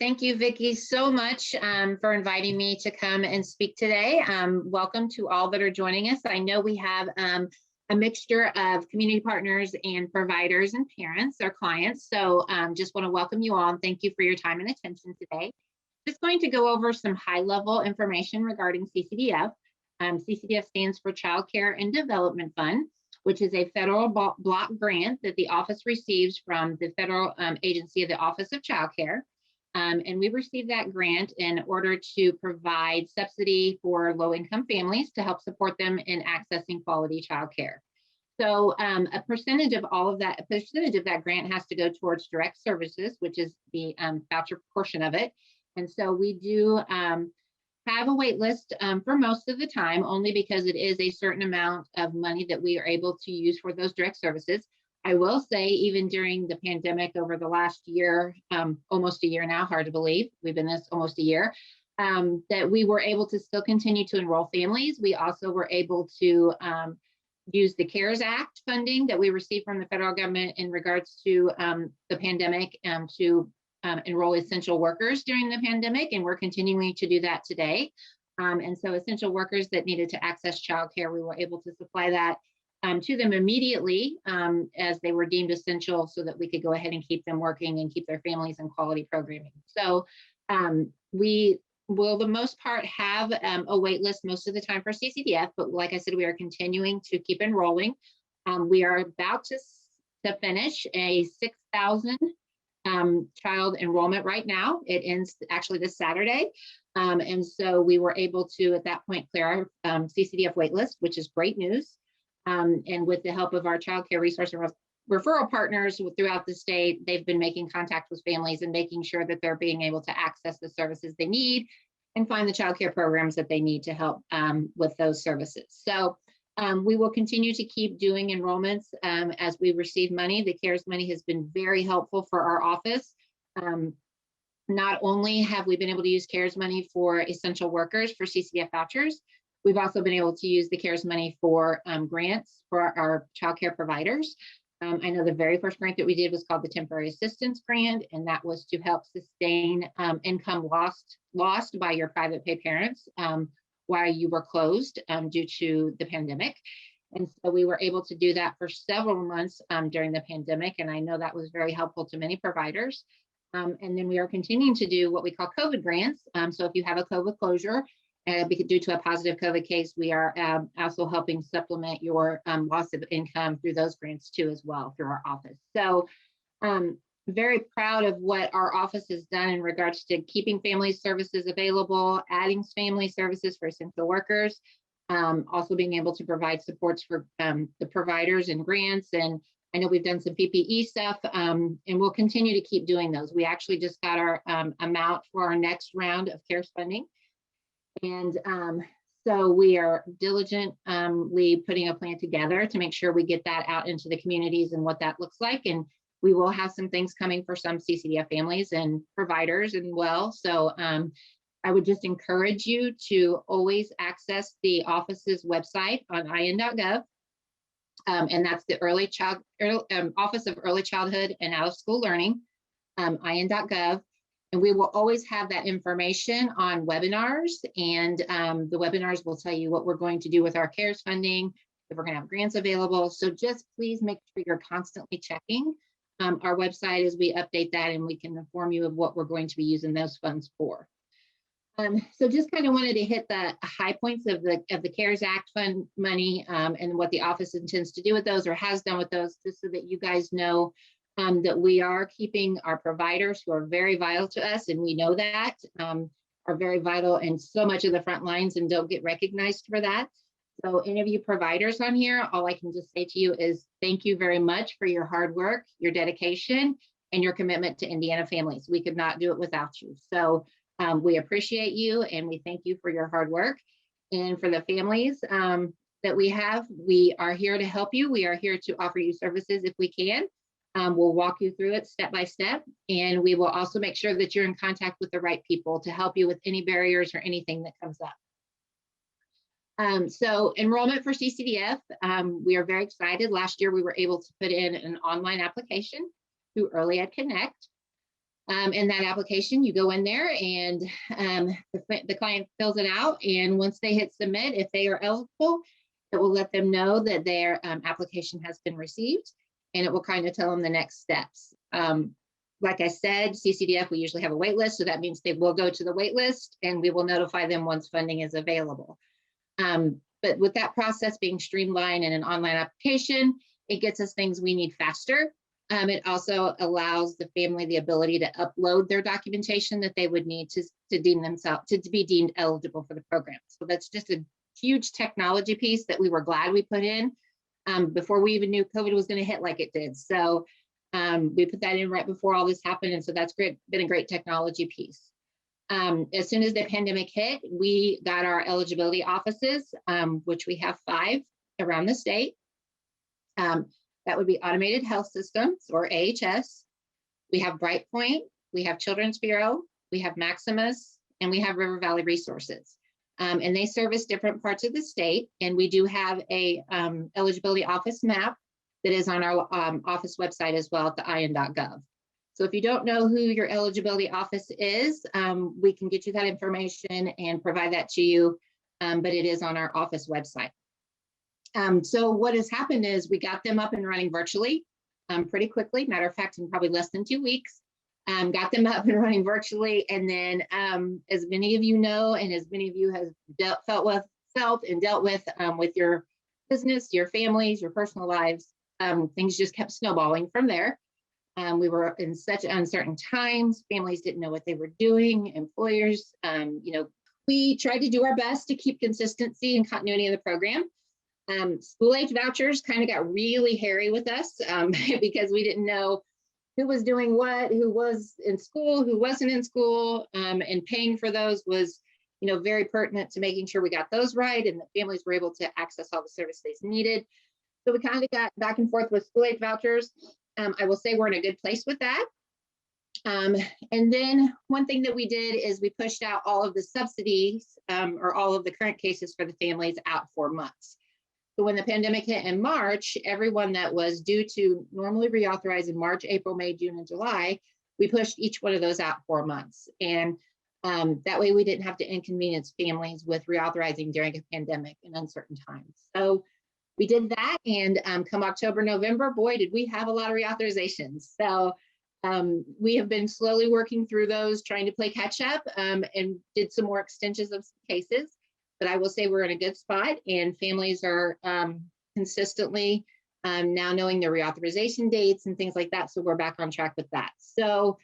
Thank you, Vicki, so much for inviting me to come and speak today. Welcome to all that are joining us. I know we have a mixture of community partners and providers and parents, our clients. So just want to welcome you all and thank you for your time and attention today. Just going to go over some high-level information regarding CCDF. CCDF stands for Child Care and Development Fund, which is a federal block grant that the office receives from the federal agency of the Office of Child Care. And we received that grant in order to provide subsidy for low-income families to help support them in accessing quality child care. So a percentage of that grant has to go towards direct services, which is the voucher portion of it. And so we do have a wait list for most of the time, only because it is a certain amount of money that we are able to use for those direct services. I will say, even during the pandemic over the last year, almost a year now, hard to believe, we've been this almost a year, that we were able to still continue to enroll families. We also were able to use the CARES Act funding that we received from the federal government in regards to the pandemic to enroll essential workers during the pandemic, and we're continuing to do that today. And so essential workers that needed to access childcare, we were able to supply that to them immediately as they were deemed essential, so that we could go ahead and keep them working and keep their families in quality programming. So we will, the most part, have a wait list most of the time for CCDF, but like I said, we are continuing to keep enrolling. We are about to finish a 6,000 child enrollment right now. It ends actually this Saturday. And so we were able to, at that point, clear our CCDF wait list, which is great news. And with the help of our child care resource and referral partners throughout the state, they've been making contact with families and making sure that they're being able to access the services they need and find the child care programs that they need to help with those services. So we will continue to keep doing enrollments as we receive money. The CARES money has been very helpful for our office. Not only have we been able to use CARES money for essential workers for CCDF vouchers, we've also been able to use the CARES money for grants for our child care providers. I know the very first grant that we did was called the Temporary Assistance Grant, and that was to help sustain income lost by your private pay parents while you were closed due to the pandemic. And so we were able to do that for several months during the pandemic, and I know that was very helpful to many providers. And then we are continuing to do what we call COVID grants. So if you have a COVID closure, due to a positive COVID case, we are also helping supplement your loss of income through those grants too, as well, through our office. So very proud of what our office has done in regards to keeping family services available, adding family services for essential workers, also being able to provide supports for the providers and grants. And I know we've done some PPE stuff, and we'll continue to keep doing those. We actually just got our amount for our next round of CARES funding. And so we are diligently putting a plan together to make sure we get that out into the communities and what that looks like. And we will have some things coming for some CCDF families and providers as well. So I would just encourage you to always access the office's website on in.gov. And that's the Office of Early Childhood and Out of School Learning, in.gov. And we will always have that information on webinars, and the webinars will tell you what we're going to do with our CARES funding, if we're going to have grants available. So just please make sure you're constantly checking our website as we update that, and we can inform you of what we're going to be using those funds for. So just kind of wanted to hit the high points of the CARES Act fund money and what the office intends to do with those or has done with those, just so that you guys know that we are keeping our providers, who are very vital to us, and we know that, are very vital in so much of the front lines and don't get recognized for that. So any of you providers on here, all I can just say to you is thank you very much for your hard work, your dedication, and your commitment to Indiana families. We could not do it without you. So we appreciate you, and we thank you for your hard work. And for the families that we have, we are here to help you. We are here to offer you services if we can. We'll walk you through it step by step, and we will also make sure that you're in contact with the right people to help you with any barriers or anything that comes up. So enrollment for CCDF, we are very excited. Last year, we were able to put in an online application through Early Ed Connect. In that application, you go in there and the client fills it out. And once they hit submit, if they are eligible, it will let them know that their application has been received, and it will kind of tell them the next steps. Like I said, CCDF, we usually have a wait list, so that means they will go to the wait list, and we will notify them once funding is available. But with that process being streamlined in an online application, it gets us things we need faster. It also allows the family the ability to upload their documentation that they would need to deem themselves to be deemed eligible for the program. So that's just a huge technology piece that we were glad we put in before we even knew COVID was going to hit like it did. So we put that in right before all this happened. And so that's been a great technology piece. As soon as the pandemic hit, we got our eligibility offices, which we have 5 around the state. That would be Automated Health Systems, or AHS. We have Brightpoint, we have Children's Bureau, we have Maximus, and we have River Valley Resources. And they service different parts of the state. And we do have a eligibility office map that is on our office website as well at the in.gov. So if you don't know who your eligibility office is, we can get you that information and provide that to you, but it is on our office website. So what has happened is we got them up and running virtually pretty quickly. Matter of fact, in probably less than 2 weeks, got them up and running virtually. And then as many of you know, and as many of you have felt and dealt with your business, your families, your personal lives, things just kept snowballing from there. We were in such uncertain times. Families didn't know what they were doing. Employers, we tried to do our best to keep consistency and continuity of the program. School age vouchers kind of got really hairy with us because we didn't know who was doing what, who was in school, who wasn't in school, and paying for those was, very pertinent to making sure we got those right and that families were able to access all the services they needed. So we kind of got back and forth with school age vouchers. I will say we're in a good place with that. And then one thing that we did is we pushed out all of the subsidies or all of the current cases for the families out 4 months. So when the pandemic hit in March, everyone that was due to normally reauthorize in March, April, May, June, and July, we pushed each one of those out 4 months. And that way we didn't have to inconvenience families with reauthorizing during a pandemic in uncertain times. So we did that, and come October, November, boy, did we have a lot of reauthorizations. So we have been slowly working through those, trying to play catch up, and did some more extensions of cases. But I will say we're in a good spot, and families are consistently now knowing their reauthorization dates and things like that. So we're back on track with that. So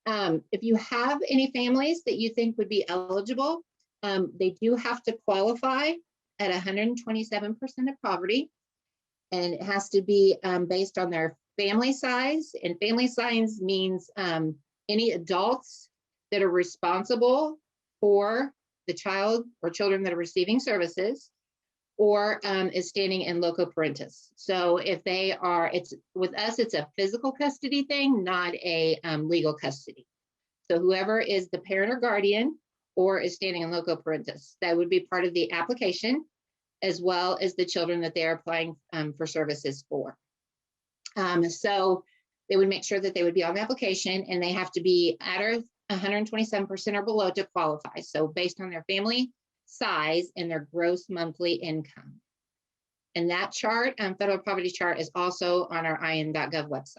if you have any families that you think would be eligible, they do have to qualify at 127% of poverty, and it has to be based on their family size. And family size means any adults that are responsible for the child or children that are receiving services, or is standing in loco parentis. So if they are, with us, it's a physical custody thing, not a legal custody. So whoever is the parent or guardian or is standing in loco parentis, that would be part of the application, as well as the children that they are applying for services for. So they would make sure that they would be on the application, and they have to be at 127% or below to qualify. So based on their family size and their gross monthly income. And that chart, federal poverty chart, is also on our in.gov website.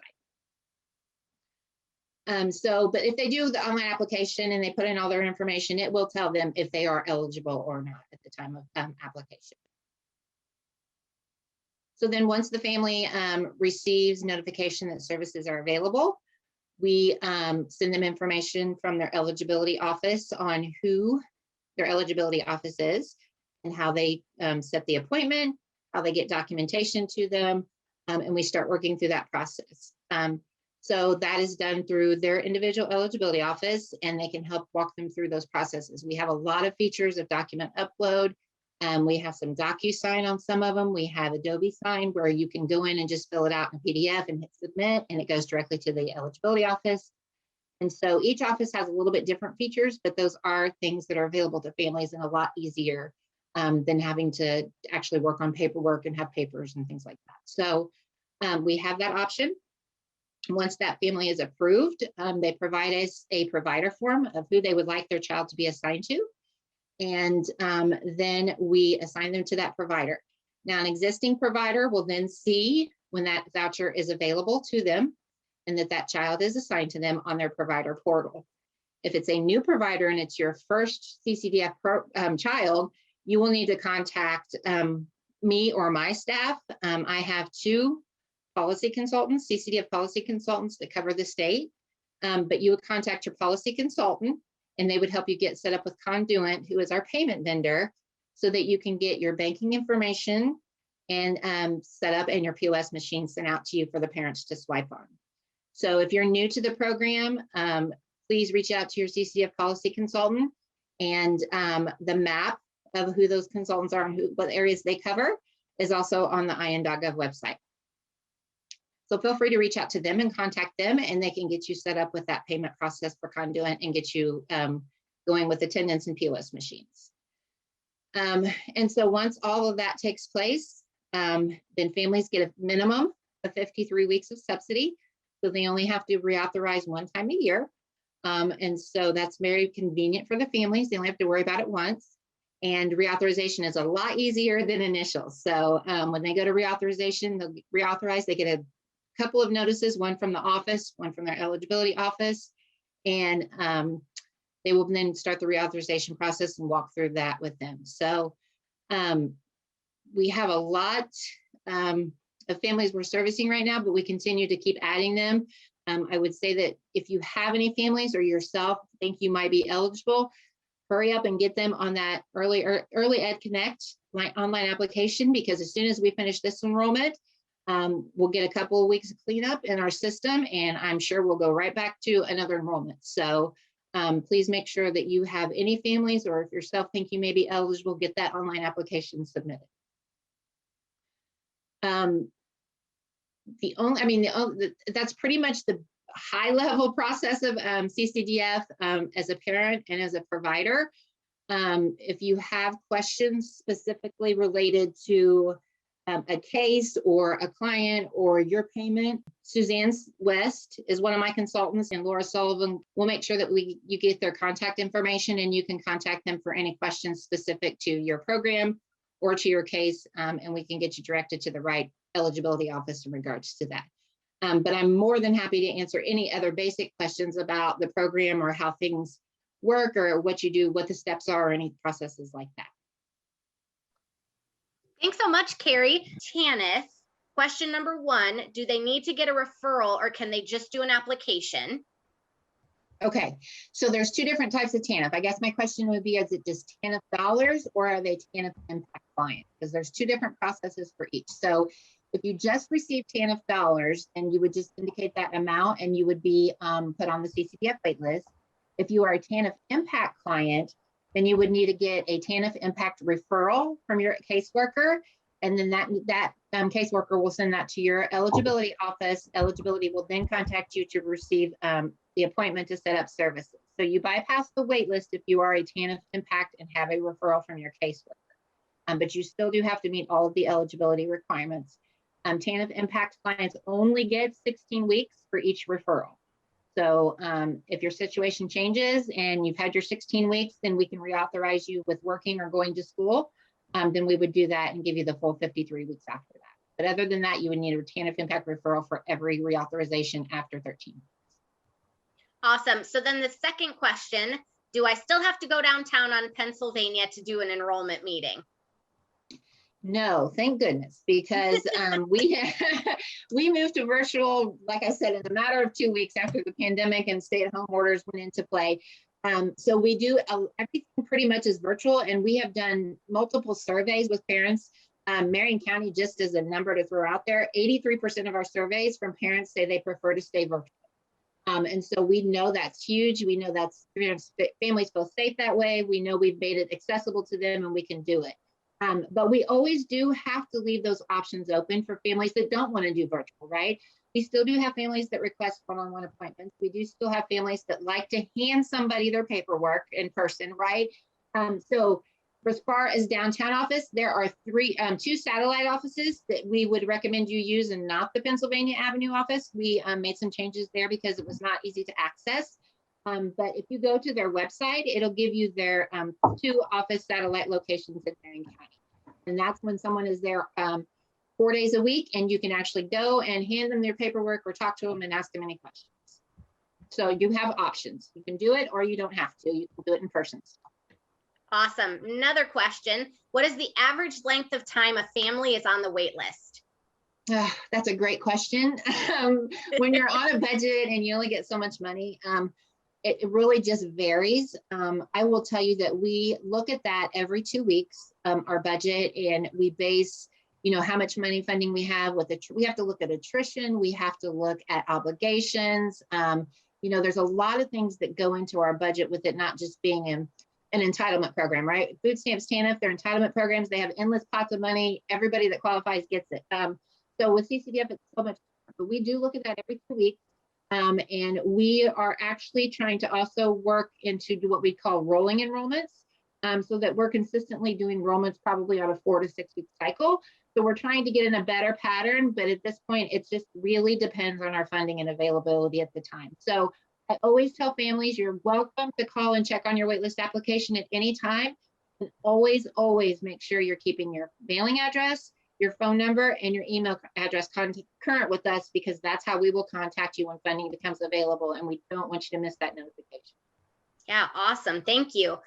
But if they do the online application and they put in all their information, it will tell them if they are eligible or not at the time of application. So then once the family receives notification that services are available, we send them information from their eligibility office on who their eligibility office is and how they set the appointment, how they get documentation to them, and we start working through that process. So that is done through their individual eligibility office, and they can help walk them through those processes. We have a lot of features of document upload. We have some DocuSign on some of them. We have Adobe Sign where you can go in and just fill it out in a PDF and hit submit, and it goes directly to the eligibility office. And so each office has a little bit different features, but those are things that are available to families and a lot easier than having to actually work on paperwork and have papers and things like that. So we have that option. Once that family is approved, they provide us a provider form of who they would like their child to be assigned to. And then we assign them to that provider. Now, an existing provider will then see when that voucher is available to them and that child is assigned to them on their provider portal. If it's a new provider and it's your first CCDF child, you will need to contact me or my staff. I have 2 policy consultants, CCDF policy consultants that cover the state, but you would contact your policy consultant and they would help you get set up with Conduent, who is our payment vendor, so that you can get your banking information and set up and your POS machine sent out to you for the parents to swipe on. So if you're new to the program, please reach out to your CCDF policy consultant, and the map of who those consultants are and what areas they cover is also on the in.gov website. So feel free to reach out to them and contact them, and they can get you set up with that payment process for Conduent and get you going with attendance and POS machines. And so once all of that takes place, then families get a minimum of 53 weeks of subsidy. So they only have to reauthorize 1 time a year. And so that's very convenient for the families. They only have to worry about it once. And reauthorization is a lot easier than initial. So when they go to reauthorization, they'll reauthorize, they get a couple of notices, one from the office, one from their eligibility office, and they will then start the reauthorization process and walk through that with them. So we have a lot of families we're servicing right now, but we continue to keep adding them. I would say that if you have any families or yourself think you might be eligible, hurry up and get them on that early Ed Connect online application, because as soon as we finish this enrollment, we'll get a couple of weeks of cleanup in our system, and I'm sure we'll go right back to another enrollment. So please make sure that you have any families, or if yourself think you may be eligible, get that online application submitted. That's pretty much the high level process of CCDF as a parent and as a provider. If you have questions specifically related to a case or a client or your payment, Suzanne West is one of my consultants, and Laura Sullivan will make sure that you get their contact information, and you can contact them for any questions specific to your program or to your case, and we can get you directed to the right eligibility office in regards to that. But I'm more than happy to answer any other basic questions about the program or how things work or what you do, what the steps are, or any processes like that. Thanks so much, Carrie. Tanith, question number 1, do they need to get a referral or can they just do an application? Okay, so there's 2 different types of TANF. I guess my question would be, is it just TANF dollars or are they TANF impact clients? Because there's 2 different processes for each. So if you just receive TANF dollars, and you would just indicate that amount and you would be put on the CCDF wait list. If you are a TANF impact client, then you would need to get a TANF impact referral from your caseworker, and then that caseworker will send that to your eligibility office. Eligibility will then contact you to receive the appointment to set up services. So you bypass the wait list if you are a TANF impact and have a referral from your caseworker, but you still do have to meet all of the eligibility requirements. TANF impact clients only get 16 weeks for each referral. So if your situation changes and you've had your 16 weeks, then we can reauthorize you with working or going to school. Then we would do that and give you the full 53 weeks after that. But other than that, you would need a TANF impact referral for every reauthorization after 13 weeks. Awesome. So then the second question, do I still have to go downtown on Pennsylvania to do an enrollment meeting? No, thank goodness, because we moved to virtual, like I said, in a matter of 2 weeks after the pandemic and stay-at-home orders went into play. So we do everything pretty much is virtual, and we have done multiple surveys with parents. Marion County, just as a number to throw out there, 83% of our surveys from parents say they prefer to stay virtual. And so we know that's huge. We know that's families feel safe that way. We know we've made it accessible to them and we can do it. But we always do have to leave those options open for families that don't want to do virtual, right? We still do have families that request one-on-one appointments. We do still have families that like to hand somebody their paperwork in person, right? So As far as downtown office, there are two satellite offices that we would recommend you use, and not the Pennsylvania Avenue office. We made some changes there because it was not easy to access. But if you go to their website, it'll give you their 2 office satellite locations in Marion County. And that's when someone is there 4 days a week, and you can actually go and hand them their paperwork or talk to them and ask them any questions. So you have options. You can do it or you don't have to. You can do it in person. Awesome. Another question. What is the average length of time a family is on the wait list? That's a great question. When you're on a budget and you only get so much money, it really just varies. I will tell you that we look at that every 2 weeks, our budget, and we base, how much money funding we have with it. We have to look at attrition. We have to look at obligations. There's a lot of things that go into our budget with it, not just being an entitlement program, right? Food stamps, TANF, they're entitlement programs. They have endless pots of money. Everybody that qualifies gets it. So with Ccdf, it's so much, but we do look at that every 2 weeks. And we are actually trying to also work into what we call rolling enrollments, so that we're consistently doing enrollments probably on a 4 to 6 week cycle. So we're trying to get in a better pattern, but at this point, it just really depends on our funding and availability at the time. So I always tell families, you're welcome to call and check on your waitlist application at any time. And always, always make sure you're keeping your mailing address, your phone number, and your email address current with us, because that's how we will contact you when funding becomes available, and we don't want you to miss that notification. Yeah, awesome. Thank you.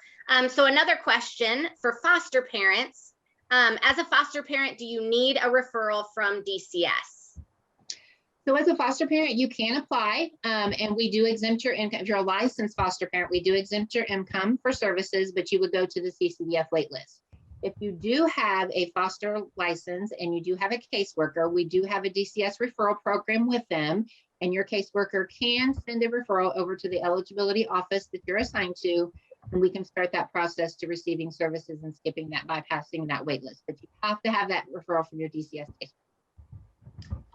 So another question for foster parents. As a foster parent, do you need a referral from DCS? So as a foster parent, you can apply, and we do exempt your income. If you're a licensed foster parent, we do exempt your income for services, but you would go to the Ccdf waitlist. If you do have a foster license and you do have a caseworker, we do have a DCS referral program with them, and your caseworker can send a referral over to the eligibility office that you're assigned to, and we can start that process to receiving services and skipping that, bypassing that waitlist. But you have to have that referral from your DCS caseworker.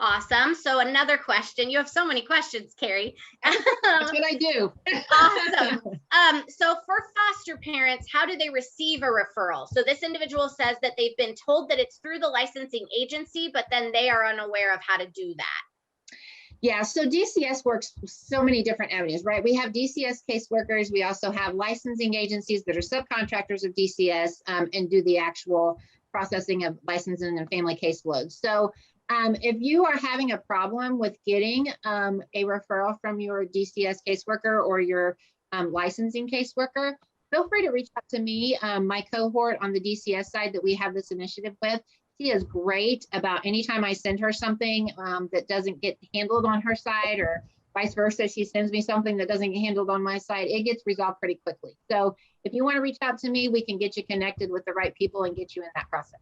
Awesome. So another question. You have so many questions, Carrie. That's what I do. Awesome. So for foster parents, how do they receive a referral? So this individual says that they've been told that it's through the licensing agency, but then they are unaware of how to do that. Yeah, so DCS works so many different avenues, right? We have DCS caseworkers. We also have licensing agencies that are subcontractors of DCS and do the actual processing of licensing and family caseloads. So if you are having a problem with getting a referral from your DCS caseworker or your licensing caseworker, feel free to reach out to me. My cohort on the DCS side that we have this initiative with, she is great about anytime I send her something that doesn't get handled on her side, or vice versa, she sends me something that doesn't get handled on my side, it gets resolved pretty quickly. So if you want to reach out to me, we can get you connected with the right people and get you in that process.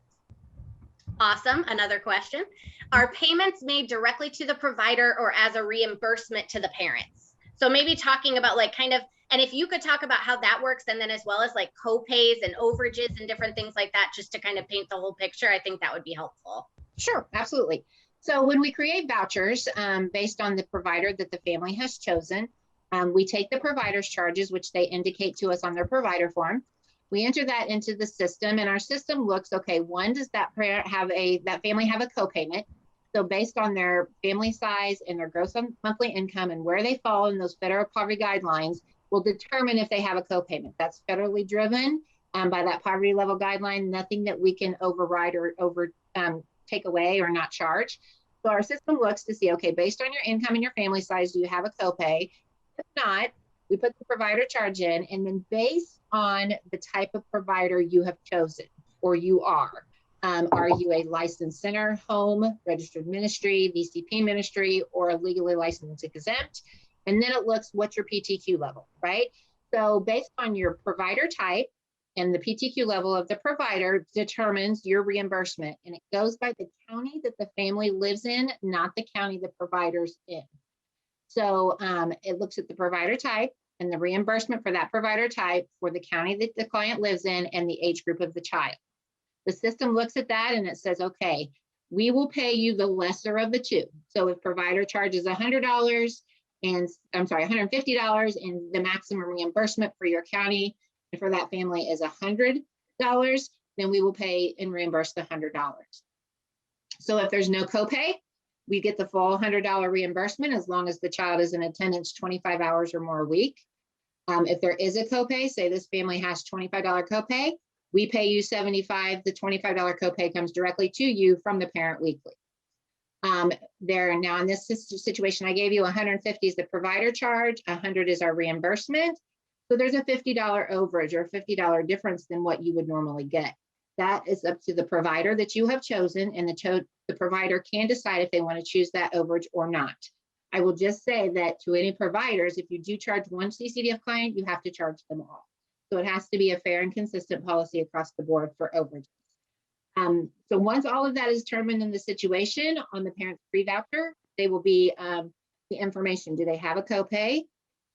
Awesome. Another question. Are payments made directly to the provider or as a reimbursement to the parents? So maybe talking about and if you could talk about how that works, and then as well as like co-pays and overages and different things like that, just to kind of paint the whole picture, I think that would be helpful. Sure, absolutely. So when we create vouchers based on the provider that the family has chosen, we take the provider's charges, which they indicate to us on their provider form. We enter that into the system, and our system looks, okay, one, does that parent have that family have a copayment? So based on their family size and their gross monthly income and where they fall in those federal poverty guidelines, will determine if they have a copayment. That's federally driven by that poverty level guideline, nothing that we can override or take away or not charge. So our system looks to see, okay, based on your income and your family size, do you have a copay? If not, we put the provider charge in, and then based on the type of provider you have chosen, or you are you a licensed center, home, registered ministry, VCP ministry, or a legally licensed exempt? And then it looks, what's your PTQ level, right? So based on your provider type and the PTQ level of the provider determines your reimbursement. And it goes by the county that the family lives in, not the county the provider's in. So it looks at the provider type and the reimbursement for that provider type for the county that the client lives in and the age group of the child. The system looks at that and it says, okay, we will pay you the lesser of the two. So if provider charges $150 and the maximum reimbursement for your county and for that family is $100, then we will pay and reimburse the $100. So if there's no copay, we get the full $100 reimbursement as long as the child is in attendance 25 hours or more a week. If there is a copay, say this family has $25 copay, we pay you $75. The $25 copay comes directly to you from the parent weekly. Now in this situation, I gave you 150 is the provider charge, 100 is our reimbursement. So there's a $50 overage or $50 difference than what you would normally get. That is up to the provider that you have chosen, and the provider can decide if they want to choose that overage or not. I will just say that to any providers, if you do charge one CCDF client, you have to charge them all. So it has to be a fair and consistent policy across the board for overages. So once all of that is determined in the situation on the parent's pre-voucher, they will be the information. Do they have a copay?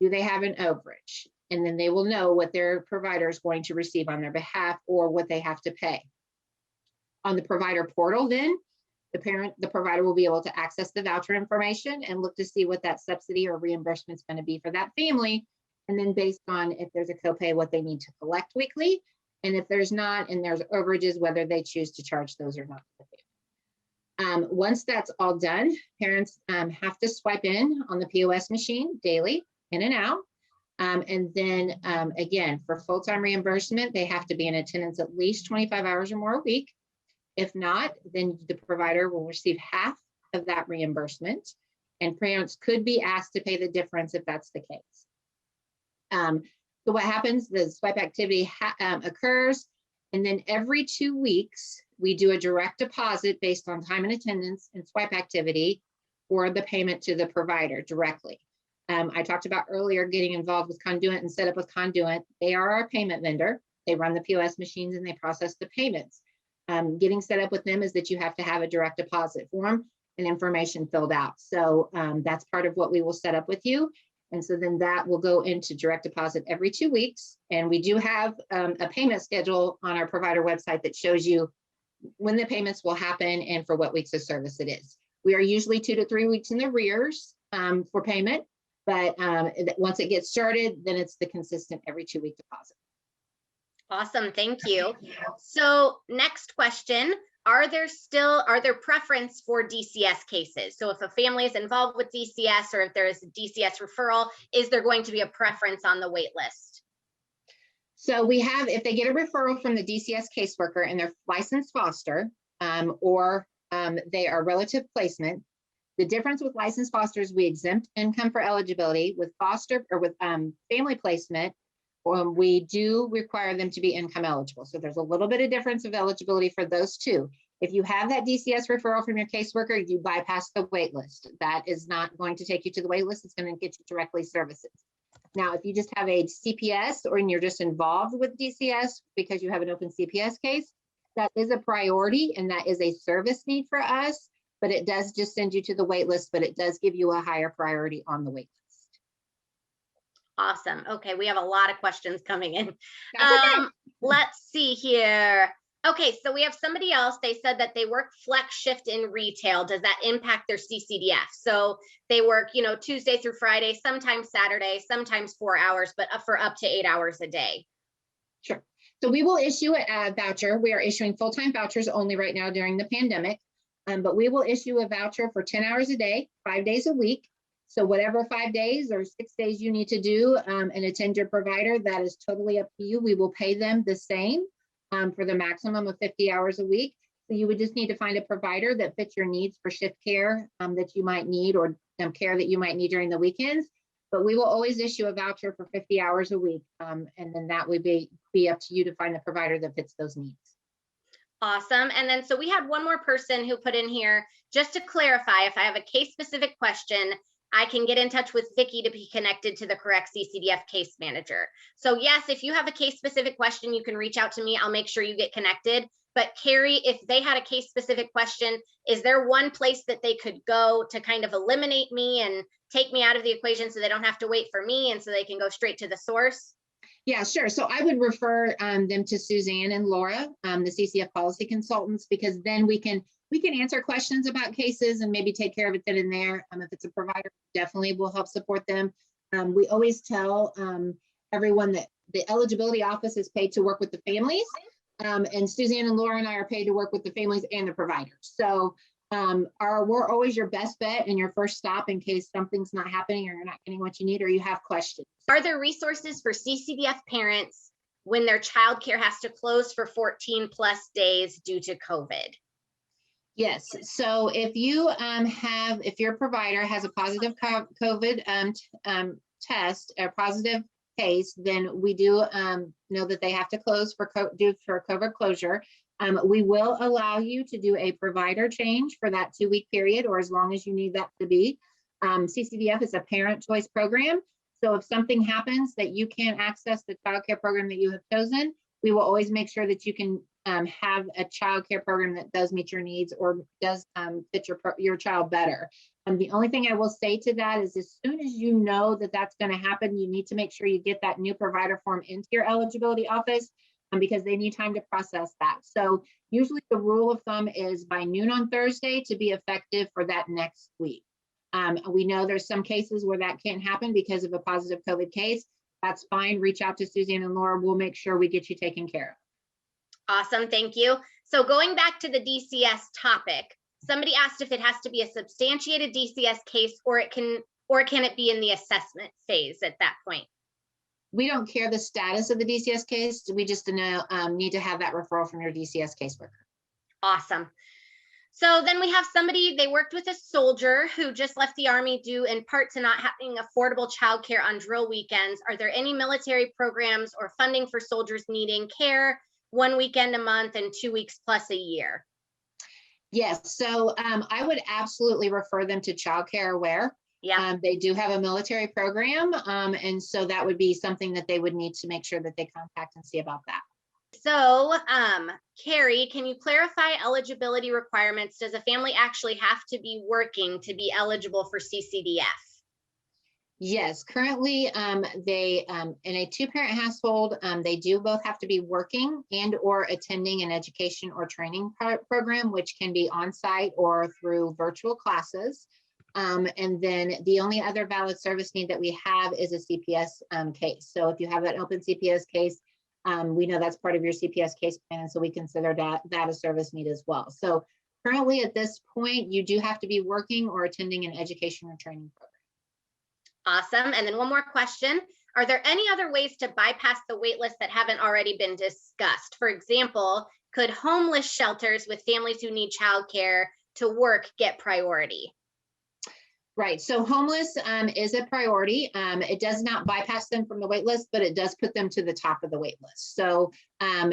Do they have an overage? And then they will know what their provider is going to receive on their behalf or what they have to pay. On the provider portal, then the provider will be able to access the voucher information and look to see what that subsidy or reimbursement is going to be for that family. And then based on if there's a copay, what they need to collect weekly. And if there's not, and there's overages, whether they choose to charge those or not. Once that's all done, parents have to swipe in on the POS machine daily, in and out. And then again, for full-time reimbursement, they have to be in attendance at least 25 hours or more a week. If not, then the provider will receive half of that reimbursement, and parents could be asked to pay the difference if that's the case. So what happens, the swipe activity occurs, and then every 2 weeks, we do a direct deposit based on time and attendance and swipe activity for the payment to the provider directly. I talked about earlier getting involved with Conduent and set up with Conduent. They are our payment vendor. They run the POS machines and they process the payments. Getting set up with them is that you have to have a direct deposit form and information filled out. So that's part of what we will set up with you. And so then that will go into direct deposit every 2 weeks. And we do have a payment schedule on our provider website that shows you when the payments will happen and for what weeks of service it is. We are usually 2 to 3 weeks in arrears for payment, but once it gets started, then it's the consistent every 2 week deposit. Awesome, thank you. So next question, are there preference for DCS cases? So if a family is involved with DCS or if there's a DCS referral, is there going to be a preference on the wait list? So we have, if they get a referral from the DCS caseworker and they're licensed foster or they are relative placement, the difference with licensed fosters, we exempt income for eligibility. With foster or with family placement, we do require them to be income eligible. So there's a little bit of difference of eligibility for those two. If you have that DCS referral from your caseworker, you bypass the wait list. That is not going to take you to the wait list. It's going to get you directly services. Now, if you just have a CPS or you're just involved with DCS because you have an open CPS case, that is a priority and that is a service need for us, but it does just send you to the wait list, but it does give you a higher priority on the wait list. Awesome. Okay, we have a lot of questions coming in. Okay. Let's see here. Okay, so we have somebody else. They said that they work flex shift in retail. Does that impact their CCDF? So they work, Tuesday through Friday, sometimes Saturday, sometimes 4 hours, but for up to 8 hours a day. Sure. So we will issue a voucher. We are issuing full-time vouchers only right now during the pandemic, but we will issue a voucher for 10 hours a day, 5 days a week. So whatever 5 days or 6 days you need to do and attend your provider, that is totally up to you. We will pay them the same for the maximum of 50 hours a week. So you would just need to find a provider that fits your needs for shift care that you might need or care that you might need during the weekends. But we will always issue a voucher for 50 hours a week. And then that would be up to you to find the provider that fits those needs. Awesome. And then so we had one more person who put in here, just to clarify, if I have a case specific question, I can get in touch with Vicki to be connected to the correct CCDF case manager. So yes, if you have a case specific question, you can reach out to me. I'll make sure you get connected. But Carrie, if they had a case specific question, is there one place that they could go to kind of eliminate me and take me out of the equation so they don't have to wait for me and so they can go straight to the source? Yeah, sure. So I would refer them to Suzanne and Laura, the CCF policy consultants, because then we can answer questions about cases and maybe take care of it then and there. If it's a provider, definitely will help support them. We always tell everyone that the eligibility office is paid to work with the families. And Suzanne and Laura and I are paid to work with the families and the providers. So we're always your best bet and your first stop in case something's not happening or you're not getting what you need or you have questions. Are there resources for CCDF parents when their childcare has to close for 14 plus days due to COVID? Yes. So if if your provider has a positive COVID test or positive case, then we do know that they have to close for COVID closure. We will allow you to do a provider change for that 2-week period or as long as you need that to be. CCDF is a parent choice program. So if something happens that you can't access the child care program that you have chosen, we will always make sure that you can have a child care program that does meet your needs or does fit your child better. The only thing I will say to that is as soon as you know that that's going to happen, you need to make sure you get that new provider form into your eligibility office because they need time to process that. So usually the rule of thumb is by noon on Thursday to be effective for that next week. We know there's some cases where that can't happen because of a positive COVID case. That's fine. Reach out to Suzanne and Laura. We'll make sure we get you taken care of. Awesome. Thank you. So going back to the DCS topic, somebody asked if it has to be a substantiated DCS case or can it be in the assessment phase at that point? We don't care the status of the DCS case. We just need to have that referral from your DCS caseworker. Awesome. So then we have somebody, they worked with a soldier who just left the Army due in part to not having affordable childcare on drill weekends. Are there any military programs or funding for soldiers needing care 1 weekend a month and 2 weeks plus a year? Yes, so I would absolutely refer them to Child Care Aware. Yeah. They do have a military program, and so that would be something that they would need to make sure that they contact and see about that. So, Carrie, can you clarify eligibility requirements? Does a family actually have to be working to be eligible for CCDF? Yes, currently they in a 2-parent household, they do both have to be working and or attending an education or training program, which can be on-site or through virtual classes. And then the only other valid service need that we have is a CPS case. So if you have that open CPS case, we know that's part of your CPS case plan, and so we consider that a service need as well. So currently at this point, you do have to be working or attending an education or training program. Awesome. And then one more question. Are there any other ways to bypass the wait list that haven't already been discussed? For example, could homeless shelters with families who need childcare to work get priority? Right. So homeless is a priority. It does not bypass them from the wait list, but it does put them to the top of the wait list. So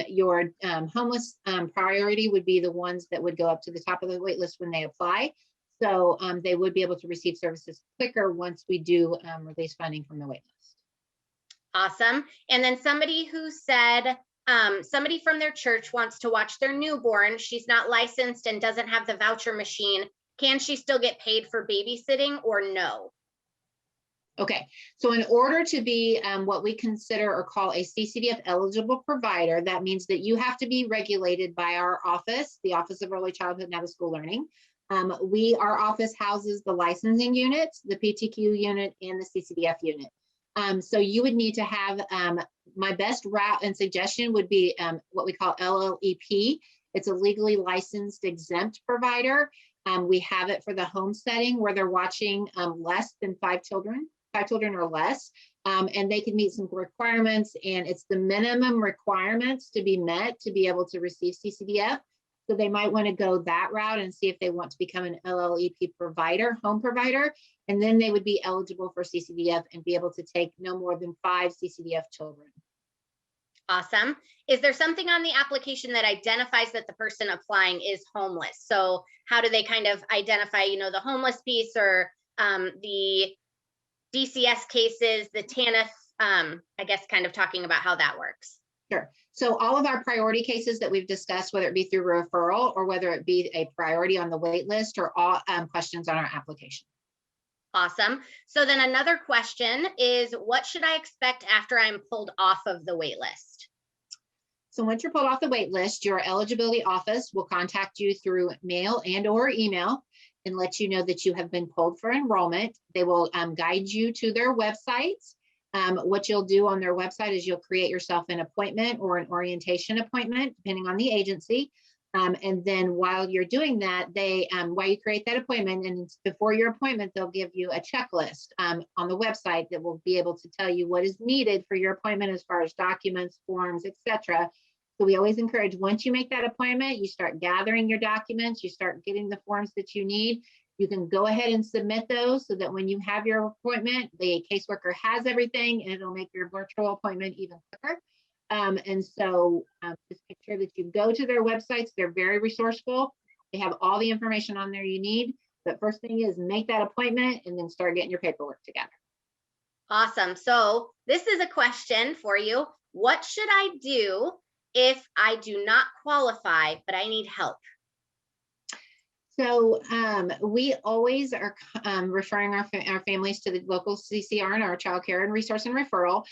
your homeless priority would be the ones that would go up to the top of the wait list when they apply. So they would be able to receive services quicker once we do release funding from the wait list. Awesome. And then somebody who said somebody from their church wants to watch their newborn. She's not licensed and doesn't have the voucher machine. Can she still get paid for babysitting or no? Okay, so in order to be what we consider or call a CCDF eligible provider, that means that you have to be regulated by our office, the Office of Early Childhood and Out of School Learning. Our office houses the licensing unit, the PTQ unit, and the CCDF unit. So you would need to have, my best route and suggestion would be what we call LLEP. It's a legally licensed exempt provider. We have it for the home setting where they're watching less than 5 children or less, and they can meet some requirements, and it's the minimum requirements to be met to be able to receive CCDF. So they might want to go that route and see if they want to become an LLEP provider, home provider, and then they would be eligible for CCDF and be able to take no more than 5 CCDF children. Awesome. Is there something on the application that identifies that the person applying is homeless? So how do they kind of identify, the homeless piece or the DCS cases, the TANF, I guess kind of talking about how that works? Sure. So all of our priority cases that we've discussed, whether it be through referral or whether it be a priority on the wait list, are all questions on our application. Awesome. So then another question is, what should I expect after I'm pulled off of the wait list? So once you're pulled off the wait list, your eligibility office will contact you through mail and or email and let you know that you have been pulled for enrollment. They will guide you to their websites What you'll do on their website is you'll create yourself an appointment or an orientation appointment, depending on the agency. And then while you're doing that, while you create that appointment, and before your appointment, they'll give you a checklist on the website that will be able to tell you what is needed for your appointment as far as documents, forms, etc. So we always encourage, once you make that appointment, you start gathering your documents, you start getting the forms that you need. You can go ahead and submit those so that when you have your appointment, the caseworker has everything, and it'll make your virtual appointment even quicker. Just make sure that you go to their websites. They're very resourceful. They have all the information on there you need. But first thing is make that appointment and then start getting your paperwork together. Awesome. So this is a question for you. What should I do if I do not qualify, but I need help? So we always are referring our families to the local CCR and our Child Care and Resource and Referral,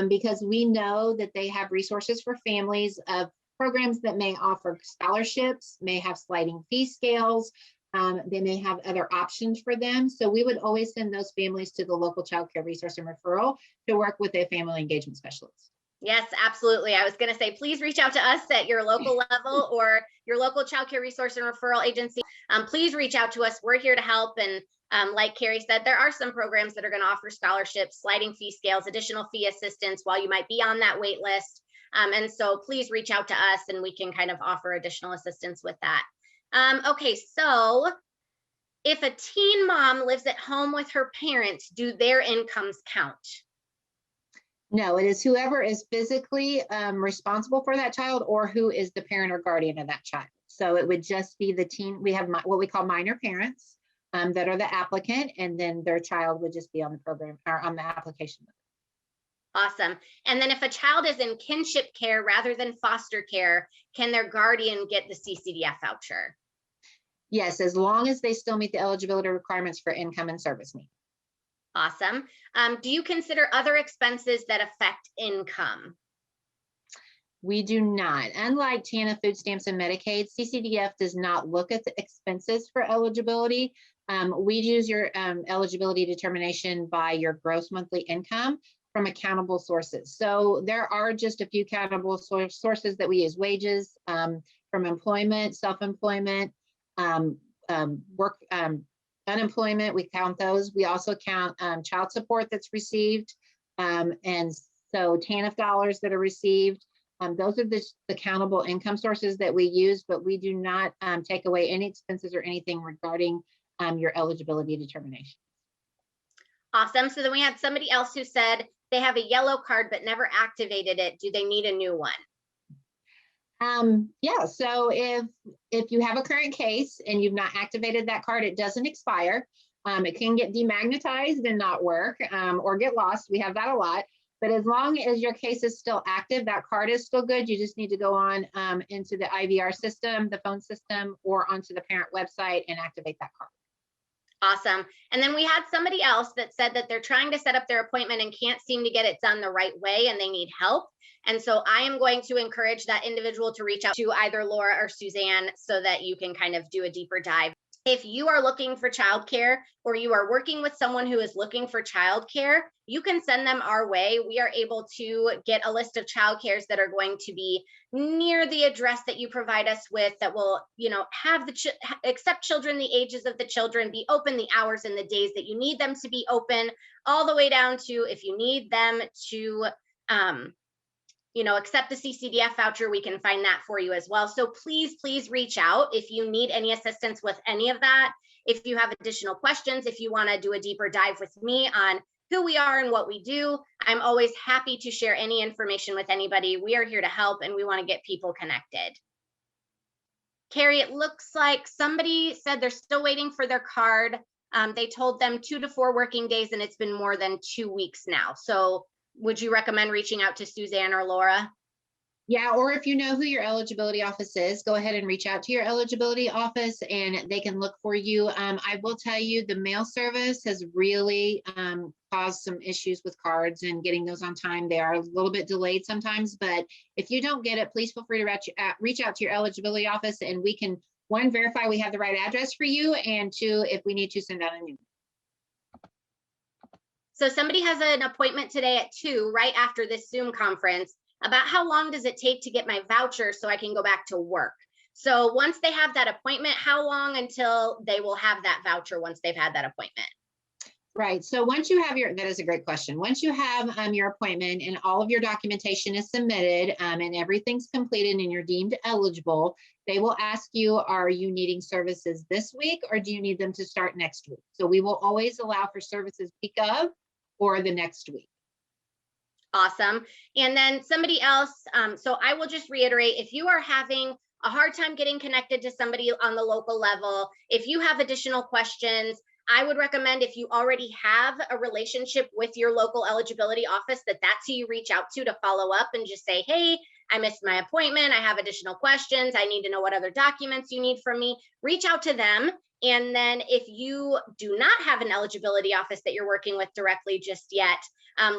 because we know that they have resources for families of programs that may offer scholarships, may have sliding fee scales. They may have other options for them. So we would always send those families to the local Child Care Resource and Referral to work with a family engagement specialist. Yes, absolutely. I was going to say, please reach out to us at your local level or your local Child Care Resource and Referral agency. Please reach out to us. We're here to help. And like Carrie said, there are some programs that are going to offer scholarships, sliding fee scales, additional fee assistance while you might be on that wait list. And so please reach out to us and we can kind of offer additional assistance with that. Okay, so if a teen mom lives at home with her parents, do their incomes count? No, it is whoever is physically responsible for that child or who is the parent or guardian of that child. So it would just be the teen. We have what we call minor parents that are the applicant, and then their child would just be on the program or on the application. Awesome. And then if a child is in kinship care rather than foster care, can their guardian get the CCDF voucher? Yes, as long as they still meet the eligibility requirements for income and service needs. Awesome. Do you consider other expenses that affect income? We do not. Unlike TANF, food stamps, and Medicaid, CCDF does not look at the expenses for eligibility. We use your eligibility determination by your gross monthly income from accountable sources. So there are just a few accountable sources that we use: wages, from employment, self-employment, unemployment, we count those. We also count child support that's received. And so TANF dollars that are received. Those are the countable income sources that we use, but we do not take away any expenses or anything regarding your eligibility determination. Awesome. So then we had somebody else who said they have a yellow card but never activated it. Do they need a new one? Yeah, so if you have a current case and you've not activated that card, it doesn't expire. It can get demagnetized and not work, or get lost. We have that a lot. But as long as your case is still active, that card is still good. You just need to go on into the IVR system, the phone system, or onto the parent website and activate that card. Awesome. And then we had somebody else that said that they're trying to set up their appointment and can't seem to get it done the right way and they need help. And so I am going to encourage that individual to reach out to either Laura or Suzanne so that you can kind of do a deeper dive. If you are looking for childcare or you are working with someone who is looking for childcare, you can send them our way. We are able to get a list of childcares that are going to be near the address that you provide us with, that will, have accept children the ages of the children, be open the hours and the days that you need them to be open, all the way down to if you need them to accept the CCDF voucher, we can find that for you as well. So please reach out if you need any assistance with any of that. If you have additional questions, if you want to do a deeper dive with me on who we are and what we do, I'm always happy to share any information with anybody. We are here to help and we want to get people connected. Carrie, it looks like somebody said they're still waiting for their card. They told them 2 to 4 working days and it's been more than 2 weeks now. So would you recommend reaching out to Suzanne or Laura? Yeah, or if you know who your eligibility office is, go ahead and reach out to your eligibility office and they can look for you. I will tell you, the mail service has really caused some issues with cards and getting those on time. They are a little bit delayed sometimes, but if you don't get it, please feel free to reach out to your eligibility office and we can, 1, verify we have the right address for you, and 2, if we need to, send out a new one. So somebody has an appointment today at 2, right after this Zoom conference. About how long does it take to get my voucher so I can go back to work? So once they have that appointment, how long until they will have that voucher once they've had that appointment? Right. So once you have that is a great question. Once you have your appointment and all of your documentation is submitted and everything's completed and you're deemed eligible, they will ask you, are you needing services this week or do you need them to start next week? So we will always allow for services week of or the next week. Awesome. And then somebody else, so I will just reiterate, if you are having a hard time getting connected to somebody on the local level, if you have additional questions, I would recommend, if you already have a relationship with your local eligibility office, that's who you reach out to follow up and just say, hey, I missed my appointment. I have additional questions. I need to know what other documents you need from me. Reach out to them. And then if you do not have an eligibility office that you're working with directly just yet,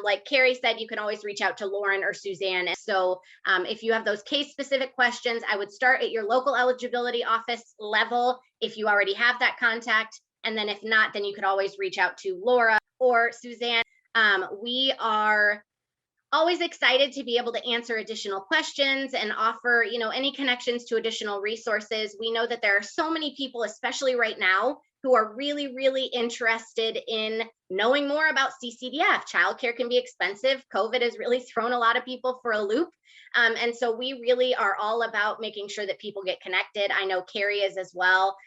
like Carrie said, you can always reach out to Lauren or Suzanne. So if you have those case specific questions, I would start at your local eligibility office level if you already have that contact. And then if not, then you could always reach out to Laura or Suzanne. We are always excited to be able to answer additional questions and offer, any connections to additional resources. We know that there are so many people, especially right now, who are really, really interested in knowing more about CCDF. Childcare can be expensive. COVID has really thrown a lot of people for a loop. And so we really are all about making sure that people get connected. I know Carrie is as well.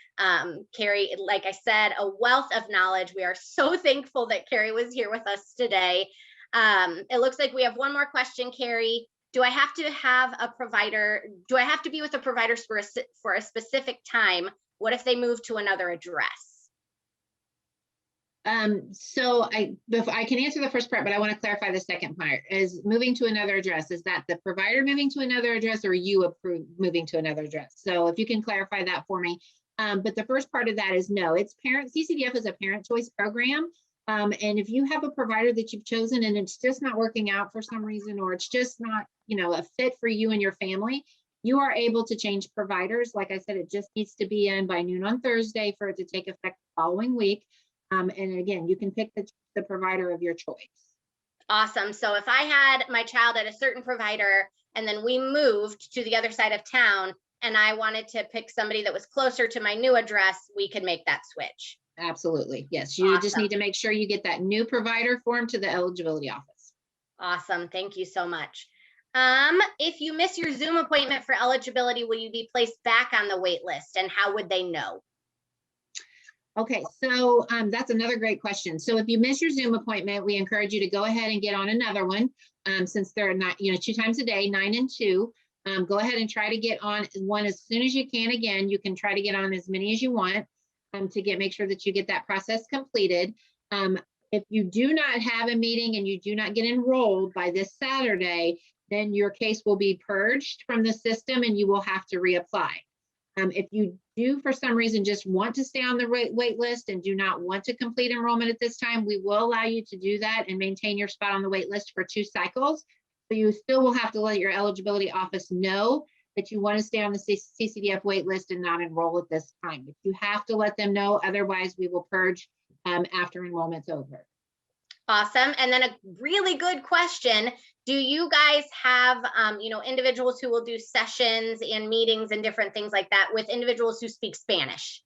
Carrie, like I said, a wealth of knowledge. We are so thankful that Carrie was here with us today. It looks like we have one more question, Carrie. Do I have to have a provider? Do I have to be with a provider for a specific time? What if they move to another address? So I can answer the first part, but I want to clarify the second part. Is moving to another address, is that the provider moving to another address or you moving to another address? So if you can clarify that for me. But the first part of that is no, it's CCDF is a parent choice program. And if you have a provider that you've chosen and it's just not working out for some reason, or it's just not, a fit for you and your family, you are able to change providers. Like I said, it just needs to be in by noon on Thursday for it to take effect the following week. And again, you can pick the provider of your choice. Awesome. So if I had my child at a certain provider and then we moved to the other side of town and I wanted to pick somebody that was closer to my new address, we could make that switch. Absolutely. Yes. You just need to make sure you get that new provider form to the eligibility office. Awesome. Thank you so much. If you miss your Zoom appointment for eligibility, will you be placed back on the wait list, and how would they know? Okay, so that's another great question. So if you miss your Zoom appointment, we encourage you to go ahead and get on another one. Since they're not, 2 times a day, 9 and 2, go ahead and try to get on one as soon as you can. Again, you can try to get on as many as you want to make sure that you get that process completed. If you do not have a meeting and you do not get enrolled by this Saturday, then your case will be purged from the system and you will have to reapply. If you do, for some reason, just want to stay on the wait list and do not want to complete enrollment at this time, we will allow you to do that and maintain your spot on the wait list for 2 cycles. So you still will have to let your eligibility office know that you want to stay on the CCDF wait list and not enroll at this time. But you have to let them know, otherwise we will purge after enrollment's over. Awesome. And then a really good question. Do you guys have, individuals who will do sessions and meetings and different things like that with individuals who speak Spanish?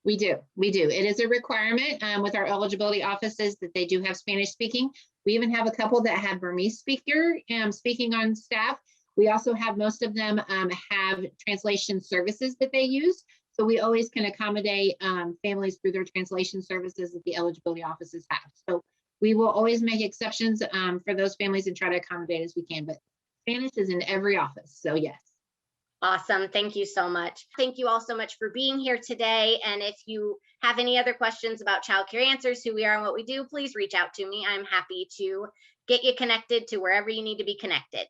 We do. It is a requirement with our eligibility offices that they do have Spanish speaking. We even have a couple that have Burmese speaking on staff. We also have, most of them have translation services that they use. So we always can accommodate families through their translation services that the eligibility offices have. So we will always make exceptions for those families and try to accommodate as we can, but Spanish is in every office, so yes. Awesome, thank you so much. Thank you all so much for being here today. And if you have any other questions about Child Care Answers, who we are and what we do, please reach out to me. I'm happy to get you connected to wherever you need to be connected.